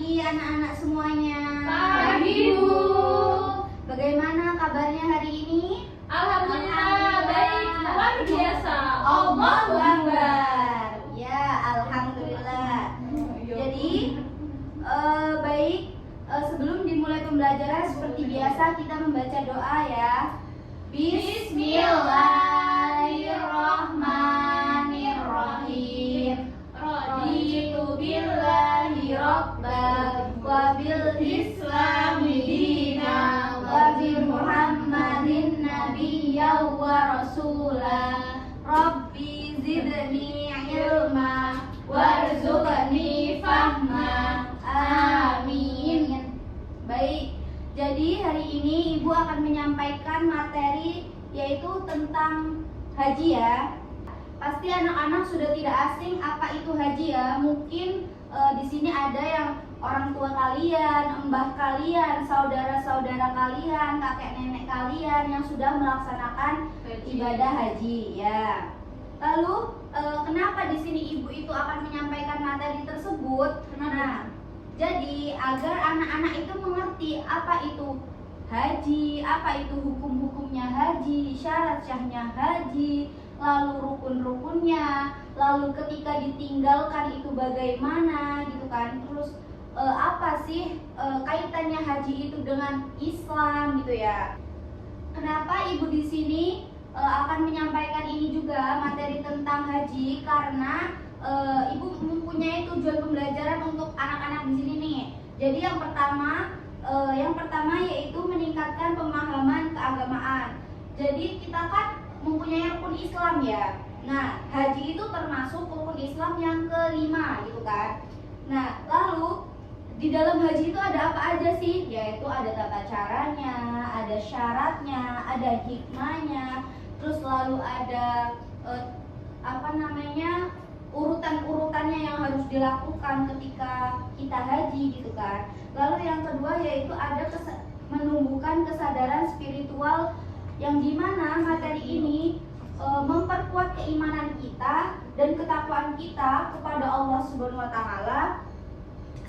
pagi anak-anak semuanya. Pagi, Bu. Bagaimana kabarnya hari ini? Alhamdulillah baik, luar biasa. Allahu Akbar. Ya, alhamdulillah. Jadi baik, sebelum dimulai pembelajaran seperti biasa kita membaca doa ya. Bismillahirrahmanirrahim. Raditu billahi rabban wa bil islami dina wa bi Muhammadin nabiyyan wa rasula. Rabbi zidni ilma warzuqni fahma. Amin. Baik, jadi hari ini Ibu akan menyampaikan materi yaitu tentang haji ya. Pasti anak-anak sudah tidak asing apa itu haji ya. Mungkin di sini ada yang orang tua kalian, mbah kalian, saudara-saudara kalian, kakek nenek kalian yang sudah melaksanakan ibadah haji ya. Lalu kenapa di sini ibu itu akan menyampaikan materi tersebut? Nah, jadi agar anak-anak itu mengerti apa itu haji, apa itu hukum-hukumnya haji, syarat-syaratnya haji, lalu rukun-rukunnya, lalu ketika ditinggalkan itu bagaimana gitu kan. Terus apa sih kaitannya haji itu dengan Islam gitu ya. Kenapa ibu di sini akan menyampaikan ini juga materi tentang haji? Karena ibu mempunyai tujuan pembelajaran untuk anak-anak di sini nih. Jadi yang pertama yaitu meningkatkan pemahaman keagamaan. Jadi kita kan mempunyai rukun Islam ya. Nah, haji itu termasuk rukun Islam yang kelima gitu kan. Nah, lalu di dalam haji itu ada apa aja sih? Yaitu ada tata caranya, ada syaratnya, ada hikmahnya, terus lalu ada urutan-urutannya yang harus dilakukan ketika kita haji gitu kan. Lalu yang kedua yaitu ada menumbuhkan kesadaran spiritual yang dimana materi ini memperkuat keimanan kita dan ketakwaan kita kepada Allah Subhanahu wa Ta'ala,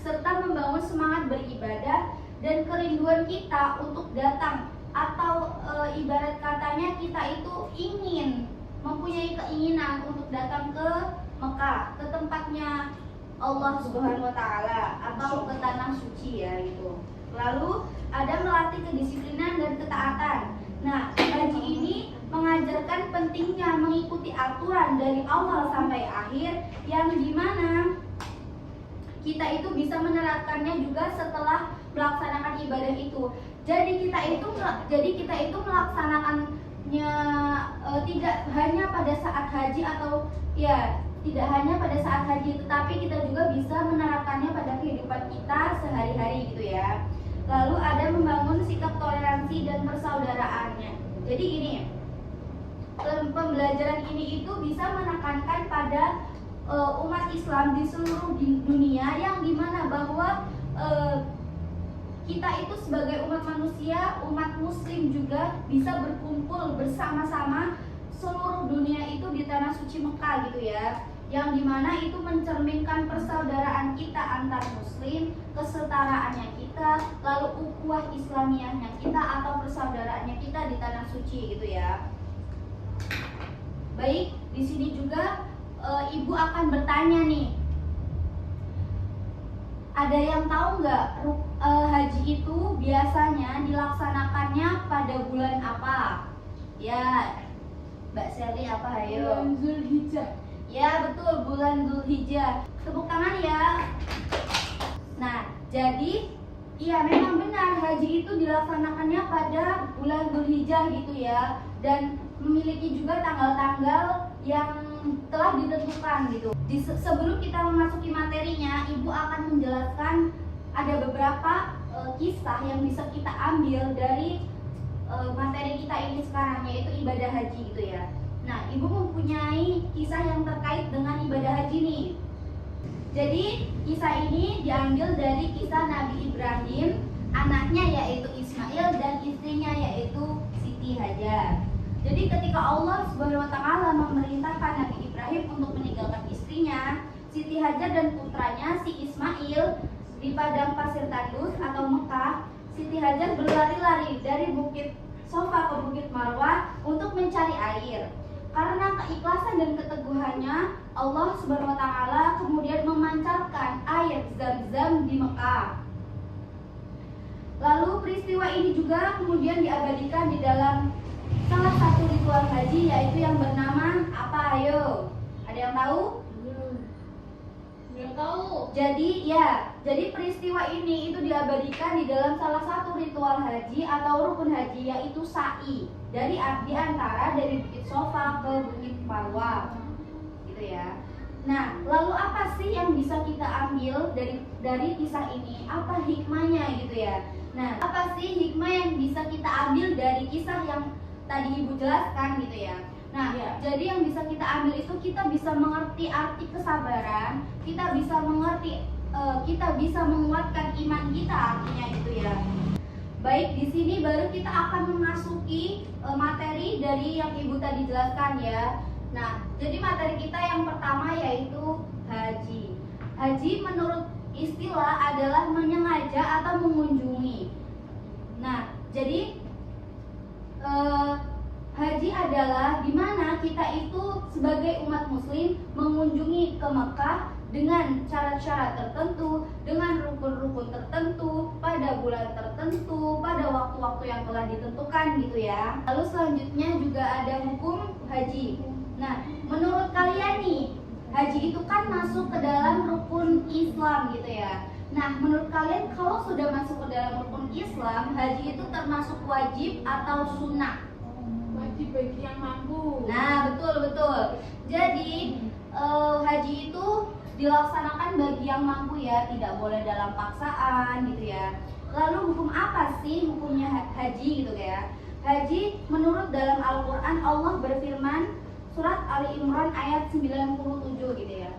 serta membangun semangat beribadah dan kerinduan kita untuk datang, atau ibarat katanya kita itu ingin mempunyai keinginan untuk datang ke Mekah, ke tempatnya Allah Subhanahu wa Ta'ala atau ke tanah suci ya gitu. Lalu ada melatih kedisiplinan dan ketaatan. Nah, haji ini mengajarkan pentingnya mengikuti aturan dari awal sampai akhir, yang dimana kita itu bisa menerapkannya juga setelah melaksanakan ibadah itu. Jadi kita itu melaksanakannya tidak hanya pada saat haji atau ya tidak hanya pada saat haji, tetapi kita juga bisa menerapkannya pada kehidupan kita sehari-hari gitu ya. Lalu ada membangun sikap toleransi dan persaudaraannya. Jadi ini pembelajaran ini itu bisa menekankan pada umat Islam di seluruh dunia, yang dimana bahwa kita itu sebagai umat manusia, umat muslim juga bisa berkumpul bersama-sama seluruh dunia itu di tanah suci Mekah gitu ya, yang dimana itu mencerminkan persaudaraan kita antar muslim, kesetaraannya kita, lalu ukhuwah islamiyahnya kita atau persaudaraannya kita di tanah suci gitu ya. Baik, di sini juga ibu akan bertanya nih, ada yang tahu nggak haji itu biasanya dilaksanakannya pada bulan apa? Ya, Mbak Sally apa hayo? Bulan Zulhijjah. Ya betul, bulan Zulhijjah. Tepuk tangan ya. Nah, jadi iya memang benar, haji itu dilaksanakannya pada bulan Zulhijjah gitu ya, dan memiliki juga tanggal-tanggal yang telah ditentukan gitu. Sebelum kita memasuki materinya, ibu akan menjelaskan ada beberapa kisah yang bisa kita ambil dari materi kita ini sekarang, yaitu ibadah haji gitu ya. Nah, ibu mempunyai kisah yang terkait dengan ibadah haji nih. Jadi kisah ini diambil dari kisah Nabi Ibrahim, anaknya yaitu Ismail dan istrinya yaitu Siti Hajar. Jadi ketika Allah Subhanahu wa Ta'ala memerintahkan Nabi Ibrahim untuk meninggalkan istrinya, Siti Hajar dan putranya si Ismail di padang pasir tandus atau Mekah, Siti Hajar berlari-lari dari bukit Sofa ke bukit Marwah untuk mencari air. Karena keikhlasan dan keteguhannya, Allah Subhanahu wa taala kemudian memancarkan air Zam-Zam di Mekah. Lalu peristiwa ini juga kemudian diabadikan di dalam salah satu ritual haji, yaitu yang bernama apa? Ayo, ada yang tahu? Nggak tahu. Jadi peristiwa ini itu diabadikan di dalam salah satu ritual haji atau rukun haji, yaitu sa'i dari Bukit Sofa ke Bukit Marwah, gitu ya. Nah, lalu apa sih yang bisa kita ambil dari kisah ini? Apa hikmahnya gitu ya? Nah, apa sih hikmah yang bisa kita ambil dari kisah yang tadi Ibu jelaskan gitu ya? Nah, jadi yang bisa kita ambil itu kita bisa mengerti arti kesabaran, kita bisa mengerti, kita bisa menguatkan iman kita artinya gitu ya. Baik, di sini baru kita akan memasuki materi dari yang Ibu tadi jelaskan ya. Nah, jadi materi kita yang pertama yaitu haji. Haji menurut istilah adalah menyengaja atau mengunjungi. Nah, jadi haji adalah di mana kita itu sebagai umat muslim mengunjungi ke Mekah dengan syarat-syarat tertentu, dengan rukun-rukun tertentu, pada bulan tertentu, pada waktu-waktu yang telah ditentukan gitu ya. Lalu selanjutnya juga ada hukum haji. Nah, menurut kalian nih, haji itu kan masuk ke dalam rukun Islam gitu ya. Nah, menurut kalian kalau sudah masuk ke dalam rukun Islam, haji itu termasuk wajib atau sunnah? Wajib bagi yang mampu. Nah, betul. Jadi, haji itu dilaksanakan bagi yang mampu ya, tidak boleh dalam paksaan gitu ya. Lalu hukum apa sih hukumnya haji gitu ya? Haji menurut dalam Al-Qur'an Allah berfirman surat Ali Imran ayat 97 gitu ya.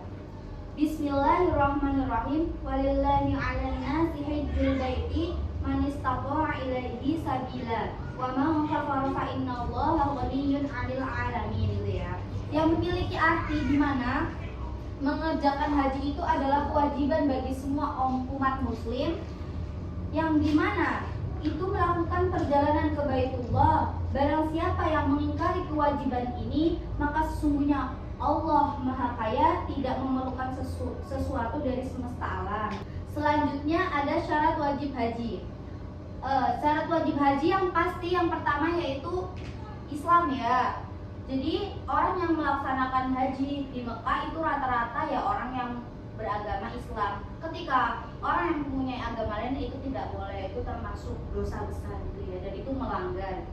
Bismillahirrahmanirrahim. Walillahi 'alan nasi hajjul baiti man istata'a ilaihi sabila. Wa man kafara fa innallaha ghaniyyun 'anil 'alamin gitu ya. Yang memiliki arti di mana mengerjakan haji itu adalah kewajiban bagi semua umat muslim, yang dimana itu melakukan perjalanan ke Baitullah. Barang siapa yang mengingkari kewajiban ini, maka sesungguhnya Allah Maha Kaya, tidak memerlukan sesuatu dari semesta alam. Selanjutnya ada syarat wajib haji. Syarat wajib haji yang pasti yang pertama yaitu Islam ya. Jadi orang yang melaksanakan haji di Mekah itu rata-rata ya orang yang beragama Islam. Ketika orang yang mempunyai agama lain itu tidak boleh, itu termasuk dosa besar gitu ya, dan itu melanggar.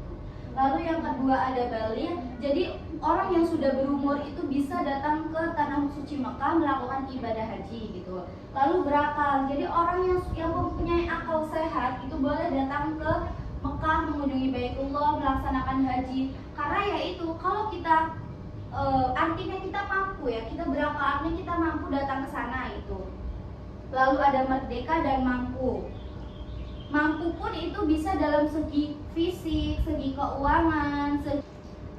Lalu yang kedua ada baligh. Jadi orang yang sudah berumur itu bisa datang ke tanah suci Mekah melakukan ibadah haji gitu. Lalu berakal. Jadi orang yang mempunyai akal sehat itu boleh datang ke Mekah mengunjungi Baitullah melaksanakan haji. Karena ya itu kalau kita artinya kita mampu ya, kita berakal artinya kita mampu datang ke sana itu. Lalu ada merdeka dan mampu. Mampu pun itu bisa dalam segi fisik, segi keuangan,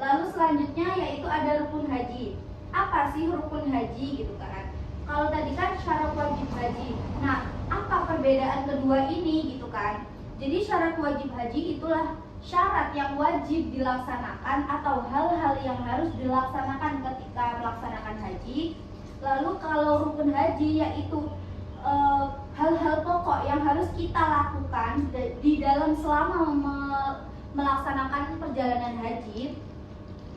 lalu selanjutnya yaitu ada rukun haji. Apa sih rukun haji gitu kan? Kalau tadi kan syarat wajib haji. Nah, apa perbedaan kedua ini gitu kan? Jadi syarat wajib haji itulah syarat yang wajib dilaksanakan atau hal-hal yang harus dilaksanakan ketika melaksanakan haji. Lalu kalau rukun haji yaitu hal-hal pokok yang harus kita lakukan di dalam selama melaksanakan perjalanan haji.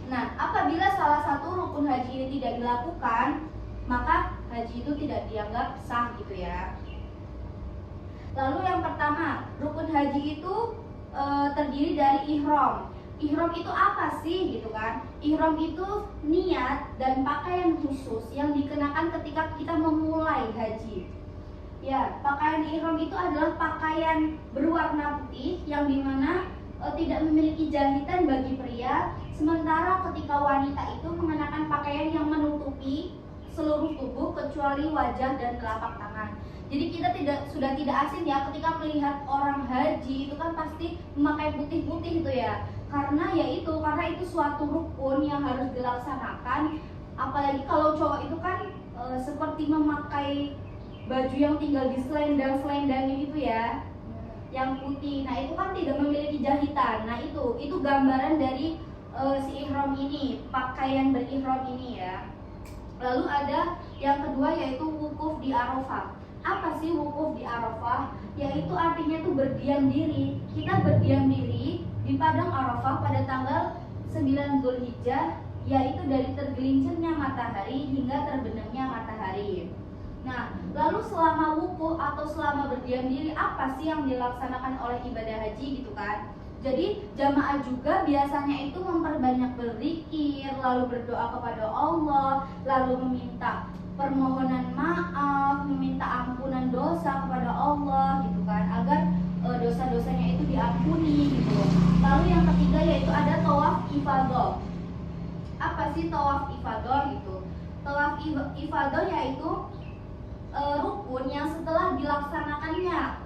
Nah, apabila salah satu rukun haji ini tidak dilakukan, maka haji itu tidak dianggap sah gitu ya. Lalu yang pertama, rukun haji itu terdiri dari ihram. Ihram itu apa sih gitu kan? Ihram itu niat dan pakaian khusus yang dikenakan ketika kita memulai haji. Ya, pakaian ihram itu adalah pakaian berwarna putih yang dimana tidak memiliki jahitan bagi pria, sementara ketika wanita itu mengenakan pakaian yang menutupi seluruh tubuh kecuali wajah dan telapak tangan. Jadi kita sudah tidak asing ya ketika melihat orang haji itu kan pasti memakai putih-putih itu ya. Karena itu suatu rukun yang harus dilaksanakan. Apalagi kalau cowok itu kan seperti memakai baju yang tinggal diselendang-selendangi itu ya, yang putih. Nah itu kan tidak memiliki jahitan. Nah itu gambaran dari si ihram ini, pakaian berihram ini ya. Lalu ada yang kedua yaitu wukuf di Arafah. Apa sih wukuf di Arafah? Yaitu artinya itu berdiam diri. Kita berdiam diri di padang Arafah pada tanggal 9 Zulhijjah, yaitu dari tergelincirnya matahari hingga terbenamnya matahari. Nah, lalu selama wukuf atau selama berdiam diri, apa sih yang dilaksanakan oleh ibadah haji gitu kan? Jadi jamaah juga biasanya itu memperbanyak berzikir, lalu berdoa kepada Allah, lalu meminta permohonan maaf, meminta ampunan dosa kepada Allah gitu kan, agar dosa-dosanya itu diampuni gitu. Lalu yang ketiga yaitu ada tawaf ifadah. Apa sih tawaf ifadah gitu? Tawaf ifadah yaitu rukun yang setelah dilaksanakannya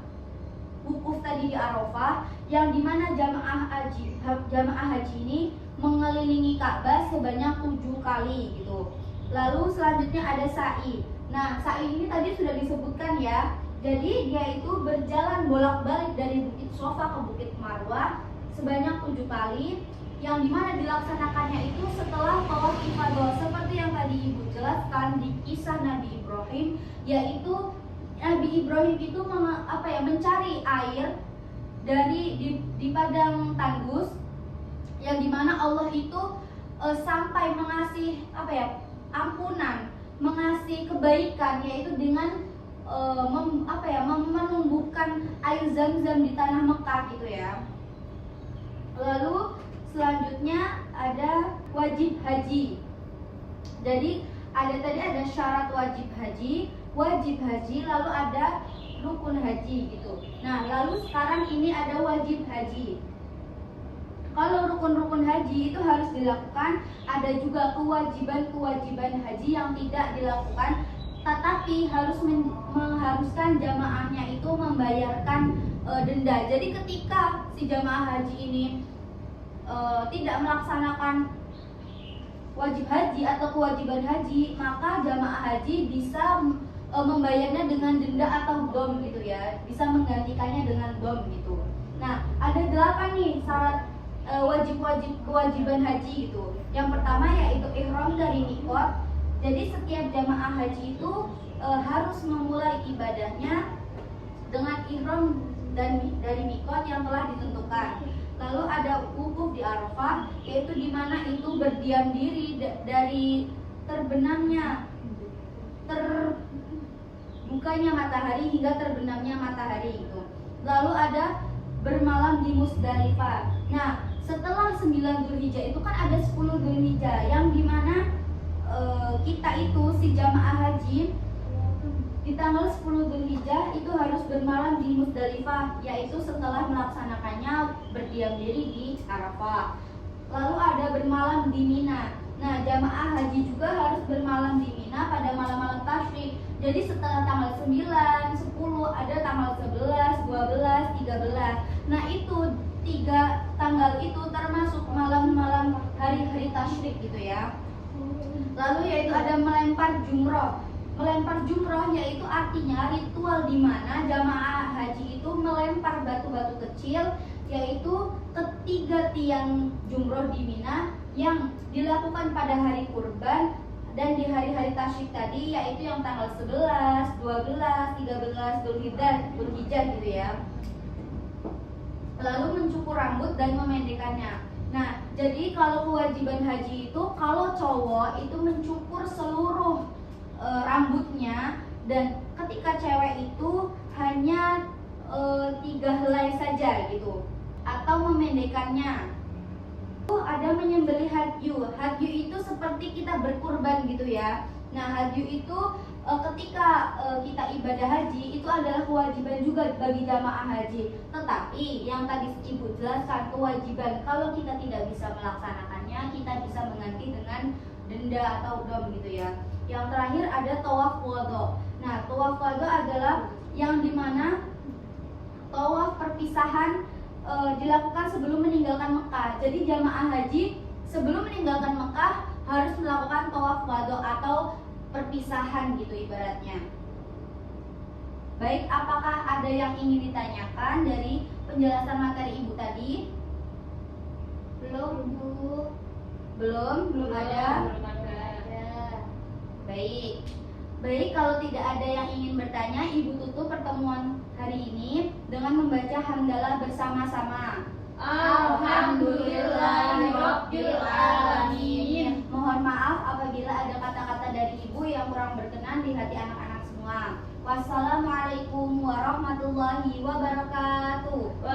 wukuf tadi di Arafah, yang dimana jamaah haji ini mengelilingi Ka'bah sebanyak 7 kali gitu. Lalu selanjutnya ada sa'i. Nah sa'i ini tadi sudah disebutkan ya. Jadi dia itu berjalan bolak-balik dari Bukit Sofa ke Bukit Marwah sebanyak 7 kali, yang dimana dilaksanakannya itu setelah tawaf ifadah, seperti yang tadi Ibu jelaskan di kisah Nabi Ibrahim, yaitu Nabi Ibrahim itu mencari air di padang tandus, yang dimana Allah itu sampai mengasih ampunan, mengasih kebaikan, yaitu dengan menumbuhkan air zam-zam di tanah Mekah gitu ya. Lalu selanjutnya ada wajib haji. Jadi tadi ada syarat wajib haji, lalu ada rukun haji gitu. Nah, lalu sekarang ini ada wajib haji. Kalau rukun-rukun haji itu harus dilakukan, ada juga kewajiban haji yang tidak dilakukan, tetapi harus mengharuskan jamaahnya itu membayarkan denda. Jadi ketika si jamaah haji ini tidak melaksanakan wajib haji atau kewajiban haji, maka jamaah haji bisa membayarnya dengan denda atau dom gitu ya, bisa menggantikannya dengan dom gitu. Nah, ada 8 nih syarat kewajiban haji gitu. Yang pertama yaitu ihram dari mikot. Jadi setiap jamaah haji itu harus memulai ibadahnya dengan ihram dari mikot yang telah ditentukan. Lalu ada wukuf di Arafah, yaitu dimana itu berdiam diri dari terbukanya matahari hingga terbenamnya matahari itu. Lalu ada bermalam di Musdalifah. Nah, setelah 9 Zulhijjah itu kan ada 10 Zulhijjah, yang dimana kita itu si jamaah haji di tanggal 10 Zulhijjah itu harus bermalam di Musdalifah, yaitu setelah melaksanakannya berdiam diri di Arafah. Lalu ada bermalam di Mina. Nah, jamaah haji juga harus bermalam di Mina pada malam-malam tasyrik. Jadi setelah tanggal 9, 10, ada tanggal 11, 12, 13. Nah, itu 3 tanggal itu termasuk malam-malam hari-hari tasyrik gitu ya. Lalu yaitu ada melempar jumroh. Melempar jumroh yaitu artinya ritual di mana jamaah haji itu melempar batu-batu kecil, yaitu ketiga tiang jumroh di Mina yang dilakukan pada hari kurban dan di hari-hari tasyrik tadi, yaitu yang tanggal 11, 12, 13 Zulhijjah gitu ya. Lalu mencukur rambut dan memendekkannya. Nah, jadi kalau kewajiban haji itu, kalau cowok itu mencukur seluruh rambutnya, dan ketika cewek itu hanya 3 helai saja gitu, atau memendekkannya. Ada menyembelih hadyu. Hadyu itu seperti kita berkurban gitu ya. Nah, hadyu itu ketika kita ibadah haji itu adalah kewajiban juga bagi jamaah haji. Tetapi yang tadi Ibu jelaskan kewajiban, kalau kita tidak bisa melaksanakannya, kita bisa mengganti dengan denda atau dom gitu ya. Yang terakhir ada tawaf qadha. Nah, tawaf qadha adalah yang dimana tawaf perpisahan dilakukan sebelum meninggalkan Mekah. Jadi jamaah haji sebelum meninggalkan Mekah harus melakukan tawaf qadha atau perpisahan gitu ibaratnya. Baik, apakah ada yang ingin ditanyakan dari penjelasan materi Ibu tadi? Belum, Bu. Belum ada. Belum ada. Baik. Baik, kalau tidak ada yang ingin bertanya, Ibu tutup pertemuan hari ini dengan membaca hamdalah bersama-sama. Alhamdulillahirabbil alamin. Mohon maaf apabila ada kata-kata dari Ibu yang kurang berkenan di hati anak-anak semua. Wassalamualaikum warahmatullahi wabarakatuh.